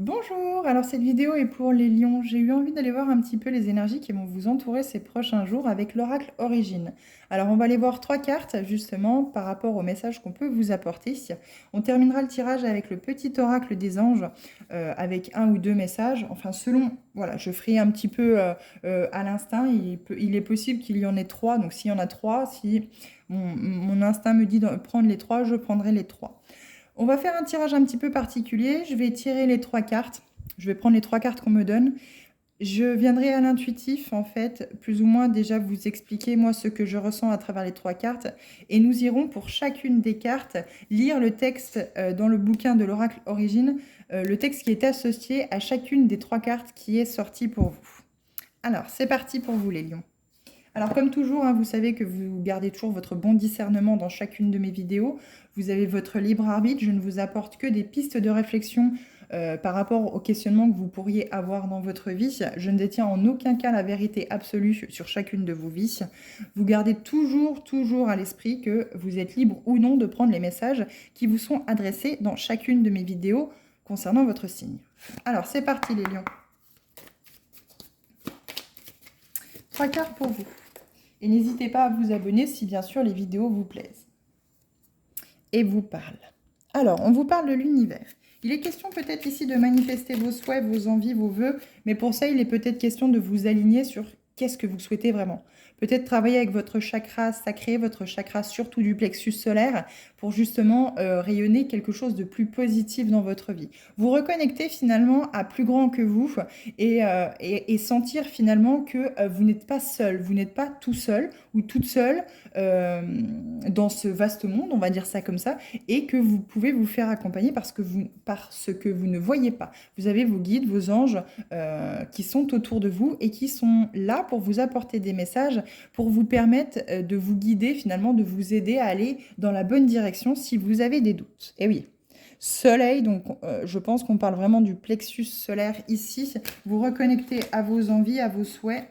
Bonjour, alors cette vidéo est pour les lions. J'ai eu envie d'aller voir un petit peu les énergies qui vont vous entourer ces prochains jours avec l'oracle Origine. Alors on va aller voir trois cartes justement par rapport au message qu'on peut vous apporter. On terminera le tirage avec le petit oracle des anges avec un ou deux messages. Enfin selon, voilà, je ferai un petit peu à l'instinct. Il est possible qu'il y en ait trois. Donc s'il y en a trois, si mon instinct me dit de prendre les trois, je prendrai les trois. On va faire un tirage un petit peu particulier. Je vais tirer les trois cartes. Je vais prendre les trois cartes qu'on me donne. Je viendrai à l'intuitif, en fait, plus ou moins déjà vous expliquer moi ce que je ressens à travers les trois cartes. Et nous irons pour chacune des cartes lire le texte dans le bouquin de l'oracle Origine, le texte qui est associé à chacune des trois cartes qui est sorti pour vous. Alors, c'est parti pour vous les lions. Alors comme toujours, hein, vous savez que vous gardez toujours votre bon discernement dans chacune de mes vidéos. Vous avez votre libre arbitre. Je ne vous apporte que des pistes de réflexion par rapport aux questionnements que vous pourriez avoir dans votre vie. Je ne détiens en aucun cas la vérité absolue sur chacune de vos vies. Vous gardez toujours à l'esprit que vous êtes libre ou non de prendre les messages qui vous sont adressés dans chacune de mes vidéos concernant votre signe. Alors c'est parti les lions. Trois cartes pour vous. Et n'hésitez pas à vous abonner si bien sûr les vidéos vous plaisent et vous parlent. Alors, on vous parle de l'univers. Il est question peut-être ici de manifester vos souhaits, vos envies, vos vœux, mais pour ça, il est peut-être question de vous aligner sur qu'est-ce que vous souhaitez vraiment. Peut-être travailler avec votre chakra sacré, votre chakra surtout du plexus solaire, pour justement rayonner quelque chose de plus positif dans votre vie. Vous reconnecter finalement à plus grand que vous et sentir finalement que vous n'êtes pas seul, vous n'êtes pas tout seul ou toute seule dans ce vaste monde, on va dire ça comme ça, et que vous pouvez vous faire accompagner parce que vous ne voyez pas. Vous avez vos guides, vos anges qui sont autour de vous et qui sont là pour vous apporter des messages, pour vous permettre de vous guider finalement, de vous aider à aller dans la bonne direction si vous avez des doutes. Et oui. Soleil, donc je pense qu'on parle vraiment du plexus solaire ici. Vous reconnectez à vos envies, à vos souhaits.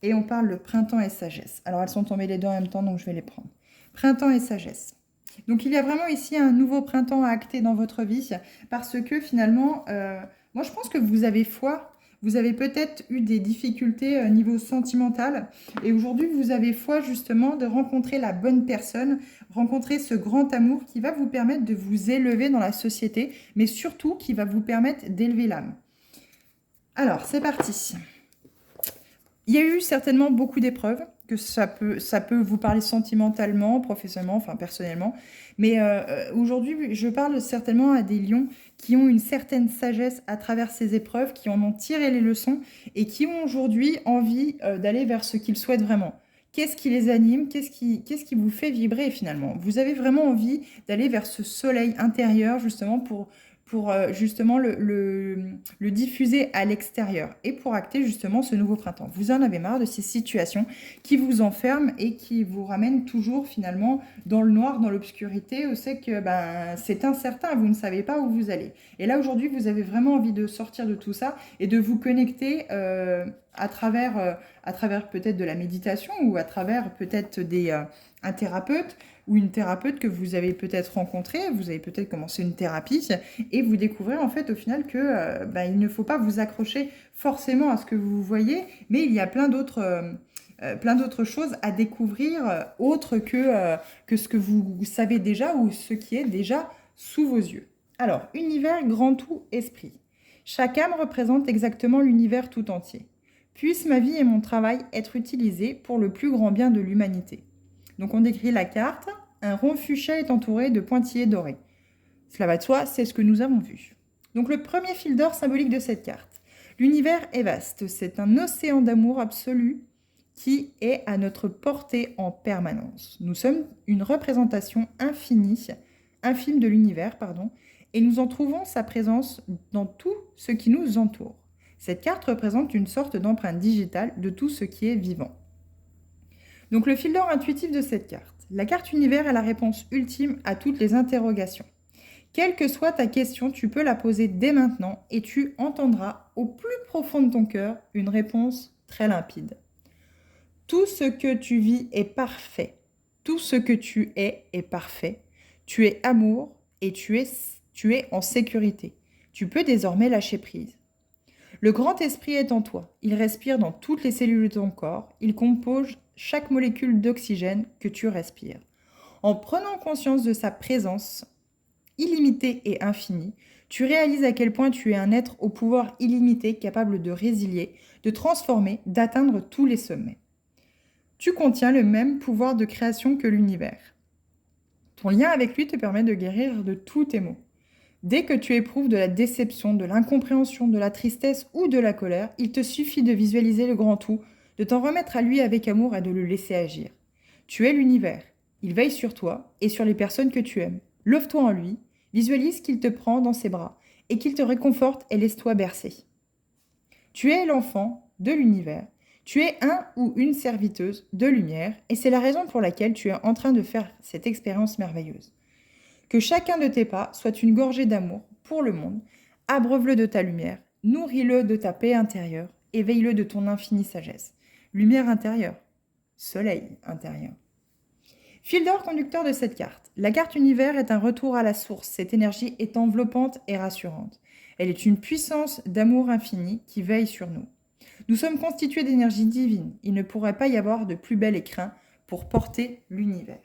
Et on parle de printemps et sagesse. Alors elles sont tombées les deux en même temps, donc je vais les prendre. Printemps et sagesse. Donc il y a vraiment ici un nouveau printemps à acter dans votre vie parce que finalement, moi je pense que vous avez foi. Vous avez peut-être eu des difficultés niveau sentimental et aujourd'hui vous avez foi justement de rencontrer la bonne personne, rencontrer ce grand amour qui va vous permettre de vous élever dans la société, mais surtout qui va vous permettre d'élever l'âme. Alors c'est parti. Il y a eu certainement beaucoup d'épreuves, que ça peut vous parler sentimentalement, professionnellement, enfin personnellement. Mais aujourd'hui, je parle certainement à des lions qui ont une certaine sagesse à travers ces épreuves, qui en ont tiré les leçons et qui ont aujourd'hui envie d'aller vers ce qu'ils souhaitent vraiment. Qu'est-ce qui les anime? Qu'est-ce qui vous fait vibrer finalement? Vous avez vraiment envie d'aller vers ce soleil intérieur justement pour justement le diffuser à l'extérieur et pour acter justement ce nouveau printemps. Vous en avez marre de ces situations qui vous enferment et qui vous ramènent toujours finalement dans le noir, dans l'obscurité, où c'est que c'est incertain, vous ne savez pas où vous allez. Et là aujourd'hui, vous avez vraiment envie de sortir de tout ça et de vous connecter à travers peut-être de la méditation ou à travers peut-être un thérapeute ou une thérapeute que vous avez peut-être rencontré, vous avez peut-être commencé une thérapie et vous découvrez en fait au final que il ne faut pas vous accrocher forcément à ce que vous voyez, mais il y a plein d'autres choses à découvrir autres que ce que vous savez déjà ou ce qui est déjà sous vos yeux. Alors, univers grand tout esprit. Chaque âme représente exactement l'univers tout entier. Puisse ma vie et mon travail être utilisés pour le plus grand bien de l'humanité. Donc on décrit la carte. Un rond fuchsia est entouré de pointillés dorés. Cela va de soi, c'est ce que nous avons vu. Donc le premier fil d'or symbolique de cette carte. L'univers est vaste, c'est un océan d'amour absolu qui est à notre portée en permanence. Nous sommes une représentation infime de l'univers, et nous en trouvons sa présence dans tout ce qui nous entoure. Cette carte représente une sorte d'empreinte digitale de tout ce qui est vivant. Donc le fil d'or intuitif de cette carte. La carte univers est la réponse ultime à toutes les interrogations. Quelle que soit ta question, tu peux la poser dès maintenant et tu entendras au plus profond de ton cœur une réponse très limpide. Tout ce que tu vis est parfait. Tout ce que tu es parfait. Tu es amour et tu es en sécurité. Tu peux désormais lâcher prise. Le grand esprit est en toi. Il respire dans toutes les cellules de ton corps. Il compose chaque molécule d'oxygène que tu respires. En prenant conscience de sa présence illimitée et infinie, tu réalises à quel point tu es un être au pouvoir illimité capable de résilier, de transformer, d'atteindre tous les sommets. Tu contiens le même pouvoir de création que l'univers. Ton lien avec lui te permet de guérir de tous tes maux. Dès que tu éprouves de la déception, de l'incompréhension, de la tristesse ou de la colère, il te suffit de visualiser le grand tout, de t'en remettre à lui avec amour et de le laisser agir. Tu es l'univers. Il veille sur toi et sur les personnes que tu aimes. Lève-toi en lui, visualise qu'il te prend dans ses bras et qu'il te réconforte et laisse-toi bercer. Tu es l'enfant de l'univers. Tu es un ou une serviteuse de lumière et c'est la raison pour laquelle tu es en train de faire cette expérience merveilleuse. Que chacun de tes pas soit une gorgée d'amour pour le monde. Abreuve-le de ta lumière, nourris-le de ta paix intérieure, éveille-le de ton infinie sagesse. Lumière intérieure, soleil intérieur. Fil d'or conducteur de cette carte. La carte univers est un retour à la source. Cette énergie est enveloppante et rassurante. Elle est une puissance d'amour infini qui veille sur nous. Nous sommes constitués d'énergie divine. Il ne pourrait pas y avoir de plus bel écrin pour porter l'univers.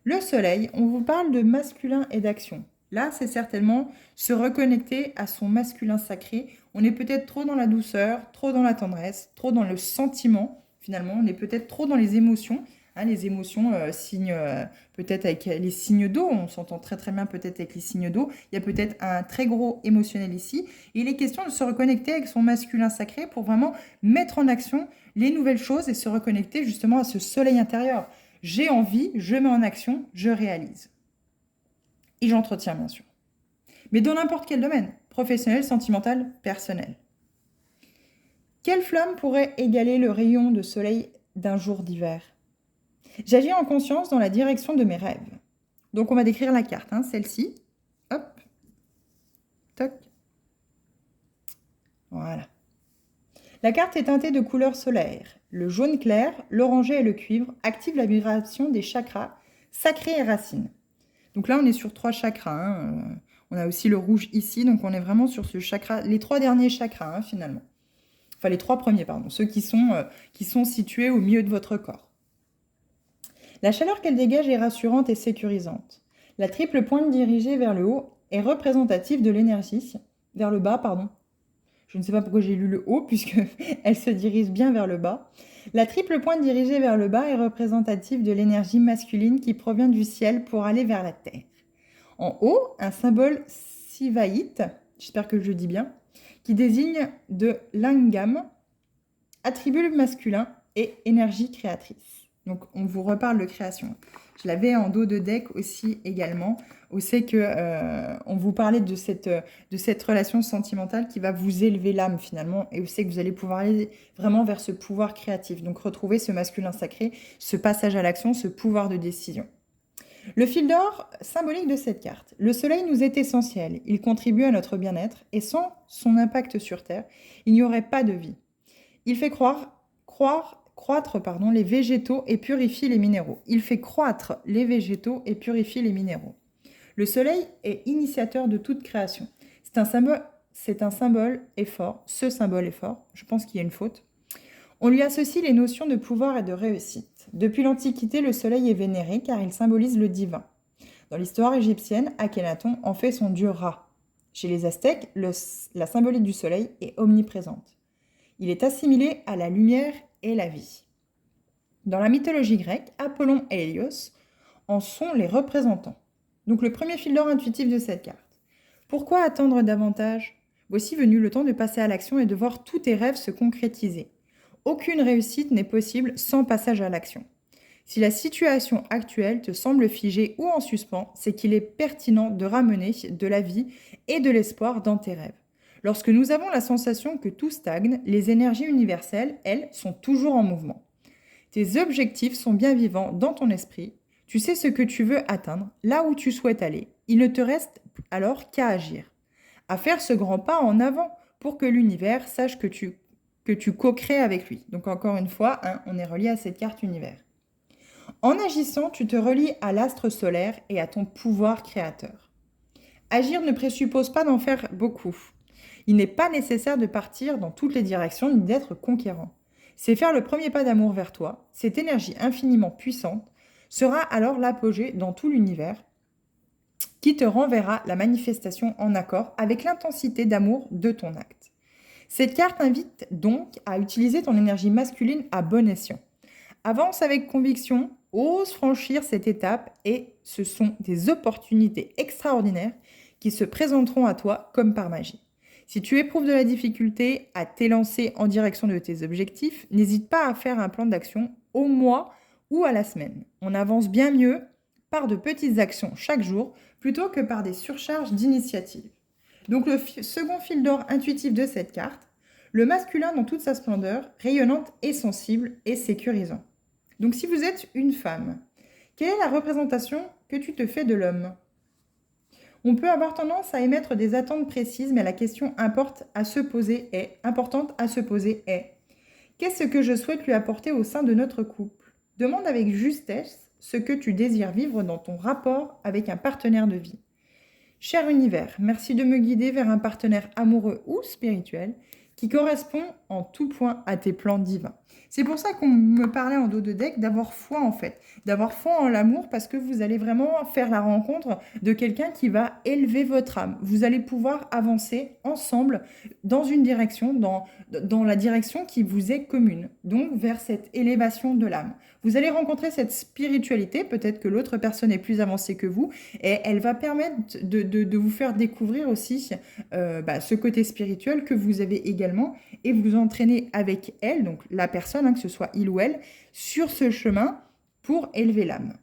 Le soleil, on vous parle de masculin et d'action. Là, c'est certainement se reconnecter à son masculin sacré. On est peut-être trop dans la douceur, trop dans la tendresse, trop dans le sentiment. Finalement, on est peut-être trop dans les émotions. Les émotions, peut-être avec les signes d'eau. On s'entend très très bien peut-être avec les signes d'eau. Il y a peut-être un très gros émotionnel ici. Il est question de se reconnecter avec son masculin sacré pour vraiment mettre en action les nouvelles choses et se reconnecter justement à ce soleil intérieur. J'ai envie, je mets en action, je réalise. Et j'entretiens, bien sûr. Mais dans n'importe quel domaine, professionnel, sentimental, personnel. Quelle flamme pourrait égaler le rayon de soleil d'un jour d'hiver? J'agis en conscience dans la direction de mes rêves. Donc on va décrire la carte, celle-ci. Hop. Toc. Voilà. La carte est teintée de couleurs solaires. Le jaune clair, l'orangé et le cuivre activent la vibration des chakras sacrés et racines. Donc là, on est sur 3 chakras. On a aussi le rouge ici, donc on est vraiment sur ce chakra, les 3 derniers chakras finalement. Enfin, les 3 premiers, pardon, ceux qui sont situés au milieu de votre corps. La chaleur qu'elle dégage est rassurante et sécurisante. La triple pointe dirigée vers le haut est représentative de l'énergie, vers le bas, pardon. Je ne sais pas pourquoi j'ai lu le haut, puisqu'elle se dirige bien vers le bas. La triple pointe dirigée vers le bas est représentative de l'énergie masculine qui provient du ciel pour aller vers la terre. En haut, un symbole sivaïte, j'espère que je le dis bien, qui désigne de lingam, attribut masculin et énergie créatrice. Donc, on vous reparle de création. Je l'avais en dos de deck aussi également. On sait qu'on vous parlait de cette relation sentimentale qui va vous élever l'âme finalement. Et on sait que vous allez pouvoir aller vraiment vers ce pouvoir créatif. Donc, retrouver ce masculin sacré, ce passage à l'action, ce pouvoir de décision. Le fil d'or symbolique de cette carte. Le soleil nous est essentiel. Il contribue à notre bien-être. Et sans son impact sur Terre, il n'y aurait pas de vie. Il fait croître les végétaux et purifie les minéraux. Il fait croître les végétaux et purifie les minéraux. Le soleil est initiateur de toute création. C'est un symbole est fort. Ce symbole est fort. Je pense qu'il y a une faute. On lui associe les notions de pouvoir et de réussite. Depuis l'Antiquité, le soleil est vénéré car il symbolise le divin. Dans l'histoire égyptienne, Akhenaton en fait son dieu Ra. Chez les Aztèques, la symbolique du soleil est omniprésente. Il est assimilé à la lumière et la vie. Dans la mythologie grecque, Apollon et Hélios en sont les représentants. Donc le premier fil d'or intuitif de cette carte. Pourquoi attendre davantage? Voici venu le temps de passer à l'action et de voir tous tes rêves se concrétiser. Aucune réussite n'est possible sans passage à l'action. Si la situation actuelle te semble figée ou en suspens, c'est qu'il est pertinent de ramener de la vie et de l'espoir dans tes rêves. Lorsque nous avons la sensation que tout stagne, les énergies universelles, elles, sont toujours en mouvement. Tes objectifs sont bien vivants dans ton esprit. Tu sais ce que tu veux atteindre, là où tu souhaites aller. Il ne te reste alors qu'à agir, à faire ce grand pas en avant pour que l'univers sache que tu co-crées avec lui. Donc encore une fois, on est relié à cette carte univers. En agissant, tu te relies à l'astre solaire et à ton pouvoir créateur. Agir ne présuppose pas d'en faire beaucoup. Il n'est pas nécessaire de partir dans toutes les directions ni d'être conquérant. C'est faire le premier pas d'amour vers toi. Cette énergie infiniment puissante sera alors l'apogée dans tout l'univers qui te renverra la manifestation en accord avec l'intensité d'amour de ton acte. Cette carte invite donc à utiliser ton énergie masculine à bon escient. Avance avec conviction, ose franchir cette étape et ce sont des opportunités extraordinaires qui se présenteront à toi comme par magie. Si tu éprouves de la difficulté à t'élancer en direction de tes objectifs, n'hésite pas à faire un plan d'action au mois ou à la semaine. On avance bien mieux par de petites actions chaque jour plutôt que par des surcharges d'initiatives. Donc le second fil d'or intuitif de cette carte, le masculin dans toute sa splendeur, rayonnante et sensible et sécurisant. Donc si vous êtes une femme, quelle est la représentation que tu te fais de l'homme? On peut avoir tendance à émettre des attentes précises, mais la question importante à se poser est qu'est-ce que je souhaite lui apporter au sein de notre couple? Demande avec justesse ce que tu désires vivre dans ton rapport avec un partenaire de vie. Cher univers, merci de me guider vers un partenaire amoureux ou spirituel qui correspond en tout point à tes plans divins. C'est pour ça qu'on me parlait en dos de deck d'avoir foi en fait, d'avoir foi en l'amour parce que vous allez vraiment faire la rencontre de quelqu'un qui va élever votre âme. Vous allez pouvoir avancer ensemble dans une direction, dans la direction qui vous est commune, donc vers cette élévation de l'âme. Vous allez rencontrer cette spiritualité, peut-être que l'autre personne est plus avancée que vous, et elle va permettre de vous faire découvrir aussi ce côté spirituel que vous avez également, et vous entraîner avec elle, donc la personne, que ce soit il ou elle, sur ce chemin pour élever l'âme.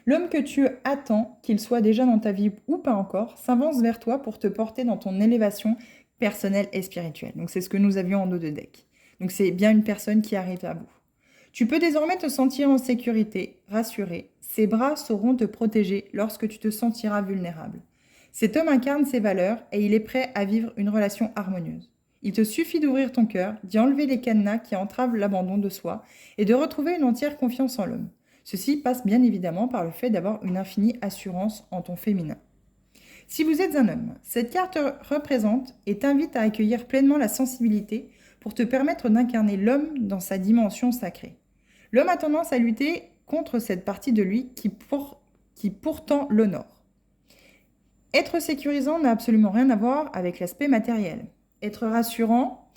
L'homme que tu attends, qu'il soit déjà dans ta vie ou pas encore, s'avance vers toi pour te porter dans ton élévation personnelle et spirituelle. Donc c'est ce que nous avions en dos de deck. Donc c'est bien une personne qui arrive à vous. Tu peux désormais te sentir en sécurité, rassuré. Ses bras sauront te protéger lorsque tu te sentiras vulnérable. Cet homme incarne ses valeurs et il est prêt à vivre une relation harmonieuse. Il te suffit d'ouvrir ton cœur, d'y enlever les cadenas qui entravent l'abandon de soi et de retrouver une entière confiance en l'homme. Ceci passe bien évidemment par le fait d'avoir une infinie assurance en ton féminin. Si vous êtes un homme, cette carte représente et t'invite à accueillir pleinement la sensibilité pour te permettre d'incarner l'homme dans sa dimension sacrée. L'homme a tendance à lutter contre cette partie de lui qui pourtant l'honore. Être sécurisant n'a absolument rien à voir avec l'aspect matériel. Être rassurant,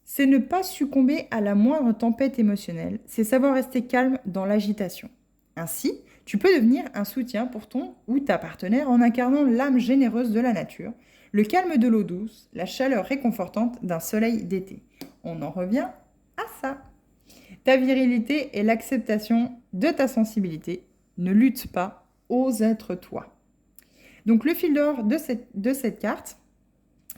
c'est ne pas succomber à la moindre tempête émotionnelle, c'est savoir rester calme dans l'agitation. Ainsi, tu peux devenir un soutien pour ton ou ta partenaire en incarnant l'âme généreuse de la nature, le calme de l'eau douce, la chaleur réconfortante d'un soleil d'été. On en revient à ça. Ta virilité et l'acceptation de ta sensibilité. Ne lutte pas, ose être toi. Donc le fil d'or de cette carte,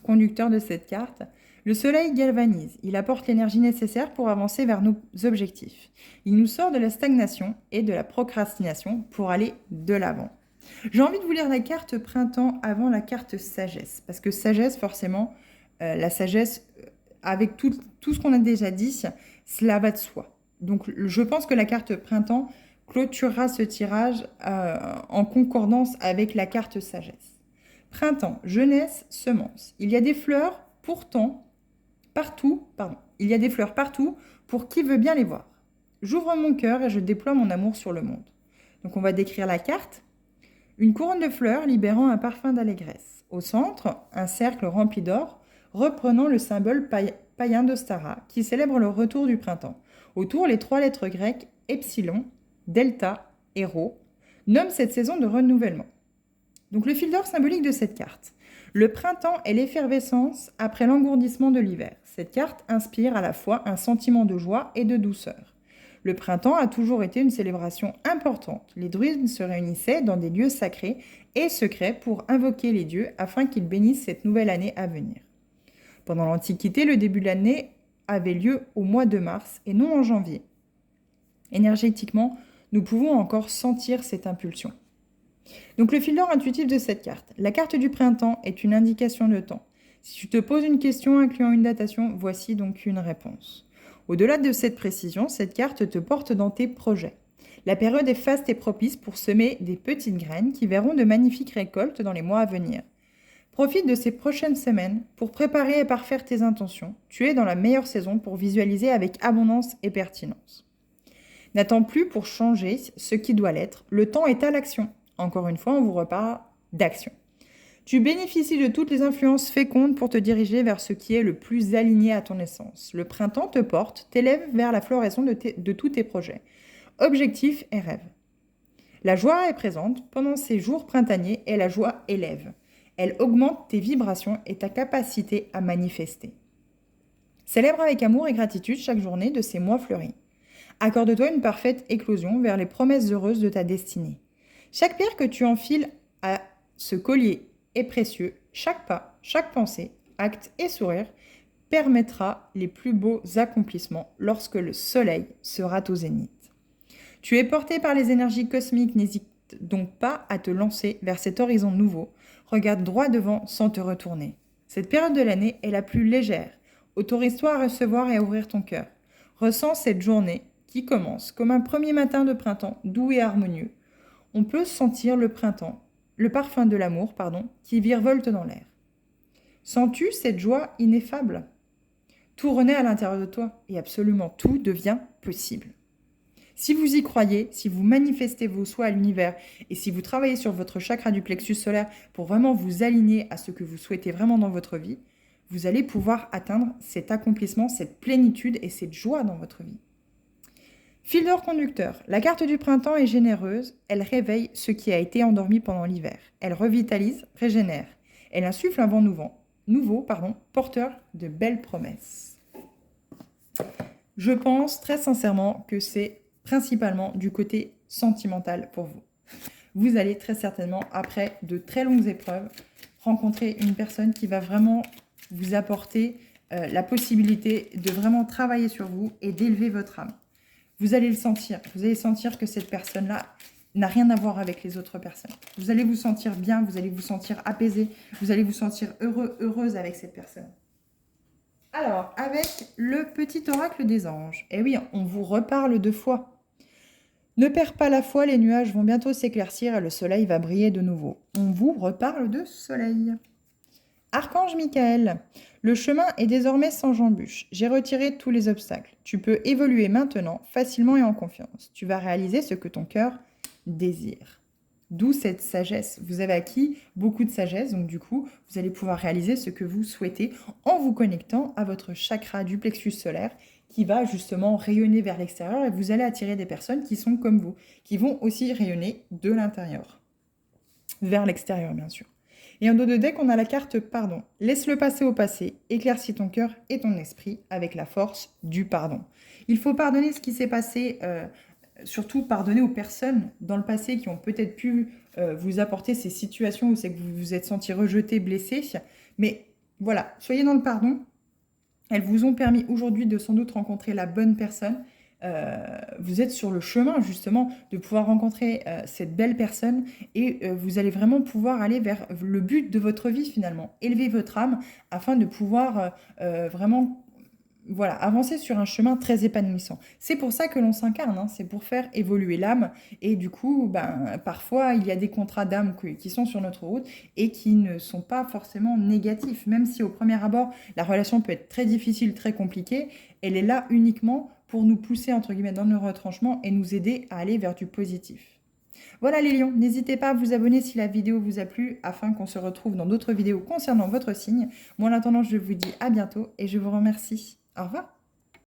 conducteur de cette carte, le soleil galvanise, il apporte l'énergie nécessaire pour avancer vers nos objectifs. Il nous sort de la stagnation et de la procrastination pour aller de l'avant. J'ai envie de vous lire la carte printemps avant la carte sagesse, parce que sagesse, forcément, la sagesse, avec tout ce qu'on a déjà dit, cela va de soi. Donc je pense que la carte printemps clôturera ce tirage en concordance avec la carte sagesse. Printemps, jeunesse, semence. Il y a des fleurs il y a des fleurs partout pour qui veut bien les voir. J'ouvre mon cœur et je déploie mon amour sur le monde. Donc on va décrire la carte. Une couronne de fleurs libérant un parfum d'allégresse. Au centre, un cercle rempli d'or, reprenant le symbole païen d'Ostara, qui célèbre le retour du printemps. Autour, les 3 lettres grecques Epsilon, Delta et Rho nomment cette saison de renouvellement. Donc le fil d'or symbolique de cette carte. Le printemps est l'effervescence après l'engourdissement de l'hiver. Cette carte inspire à la fois un sentiment de joie et de douceur. Le printemps a toujours été une célébration importante. Les druides se réunissaient dans des lieux sacrés et secrets pour invoquer les dieux afin qu'ils bénissent cette nouvelle année à venir. Pendant l'Antiquité, le début de l'année avait lieu au mois de mars et non en janvier. Énergétiquement, nous pouvons encore sentir cette impulsion. Donc le fil d'or intuitif de cette carte. La carte du printemps est une indication de temps. Si tu te poses une question incluant une datation, voici donc une réponse. Au-delà de cette précision, cette carte te porte dans tes projets. La période est faste et propice pour semer des petites graines qui verront de magnifiques récoltes dans les mois à venir. Profite de ces prochaines semaines pour préparer et parfaire tes intentions. Tu es dans la meilleure saison pour visualiser avec abondance et pertinence. N'attends plus pour changer ce qui doit l'être. Le temps est à l'action. Encore une fois, on vous reparle d'action. Tu bénéficies de toutes les influences fécondes pour te diriger vers ce qui est le plus aligné à ton essence. Le printemps te porte, t'élève vers la floraison de tous tes projets. Objectifs et rêves. La joie est présente pendant ces jours printaniers et la joie élève. Elle augmente tes vibrations et ta capacité à manifester. Célèbre avec amour et gratitude chaque journée de ces mois fleuris. Accorde-toi une parfaite éclosion vers les promesses heureuses de ta destinée. Chaque pierre que tu enfiles à ce collier est précieux. Chaque pas, chaque pensée, acte et sourire permettra les plus beaux accomplissements lorsque le soleil sera au zénith. Tu es porté par les énergies cosmiques, n'hésite donc pas à te lancer vers cet horizon nouveau. Regarde droit devant sans te retourner. Cette période de l'année est la plus légère. Autorise-toi à recevoir et à ouvrir ton cœur. Ressens cette journée qui commence comme un premier matin de printemps doux et harmonieux. On peut sentir le printemps, le parfum de l'amour, qui virevolte dans l'air. Sens-tu cette joie ineffable? Tout renaît à l'intérieur de toi et absolument tout devient possible. Si vous y croyez, si vous manifestez vos souhaits à l'univers et si vous travaillez sur votre chakra du plexus solaire pour vraiment vous aligner à ce que vous souhaitez vraiment dans votre vie, vous allez pouvoir atteindre cet accomplissement, cette plénitude et cette joie dans votre vie. Fil d'or conducteur. La carte du printemps est généreuse. Elle réveille ce qui a été endormi pendant l'hiver. Elle revitalise, régénère. Elle insuffle un vent nouveau, porteur de belles promesses. Je pense très sincèrement que c'est principalement du côté sentimental pour vous. Vous allez très certainement, après de très longues épreuves, rencontrer une personne qui va vraiment vous apporter la possibilité de vraiment travailler sur vous et d'élever votre âme. Vous allez le sentir. Vous allez sentir que cette personne-là n'a rien à voir avec les autres personnes. Vous allez vous sentir bien, vous allez vous sentir apaisé, vous allez vous sentir heureux, heureuse avec cette personne. Alors, avec le petit oracle des anges. Eh oui, on vous reparle de foi. Ne perds pas la foi, les nuages vont bientôt s'éclaircir et le soleil va briller de nouveau. On vous reparle de soleil. Archange Michael, le chemin est désormais sans embûche. J'ai retiré tous les obstacles. Tu peux évoluer maintenant, facilement et en confiance. Tu vas réaliser ce que ton cœur désire. D'où cette sagesse. Vous avez acquis beaucoup de sagesse, donc du coup, vous allez pouvoir réaliser ce que vous souhaitez en vous connectant à votre chakra du plexus solaire qui va justement rayonner vers l'extérieur et vous allez attirer des personnes qui sont comme vous, qui vont aussi rayonner de l'intérieur, vers l'extérieur bien sûr. Et en dos de deck, on a la carte pardon. Laisse-le passer au passé, éclaircis ton cœur et ton esprit avec la force du pardon. Il faut pardonner ce qui s'est passé, surtout pardonner aux personnes dans le passé qui ont peut-être pu vous apporter ces situations où c'est que vous vous êtes senti rejeté, blessé. Mais voilà, soyez dans le pardon. Elles vous ont permis aujourd'hui de sans doute rencontrer la bonne personne. Vous êtes sur le chemin justement de pouvoir rencontrer cette belle personne et vous allez vraiment pouvoir aller vers le but de votre vie finalement, élever votre âme afin de pouvoir vraiment avancer sur un chemin très épanouissant. C'est pour ça que l'on s'incarne, hein, c'est pour faire évoluer l'âme et du coup parfois il y a des contrats d'âme qui sont sur notre route et qui ne sont pas forcément négatifs, même si au premier abord la relation peut être très difficile, très compliquée, elle est là uniquement pour nous pousser entre guillemets dans nos retranchements et nous aider à aller vers du positif. Voilà les lions, n'hésitez pas à vous abonner si la vidéo vous a plu afin qu'on se retrouve dans d'autres vidéos concernant votre signe. Moi en attendant je vous dis à bientôt et je vous remercie. Au revoir.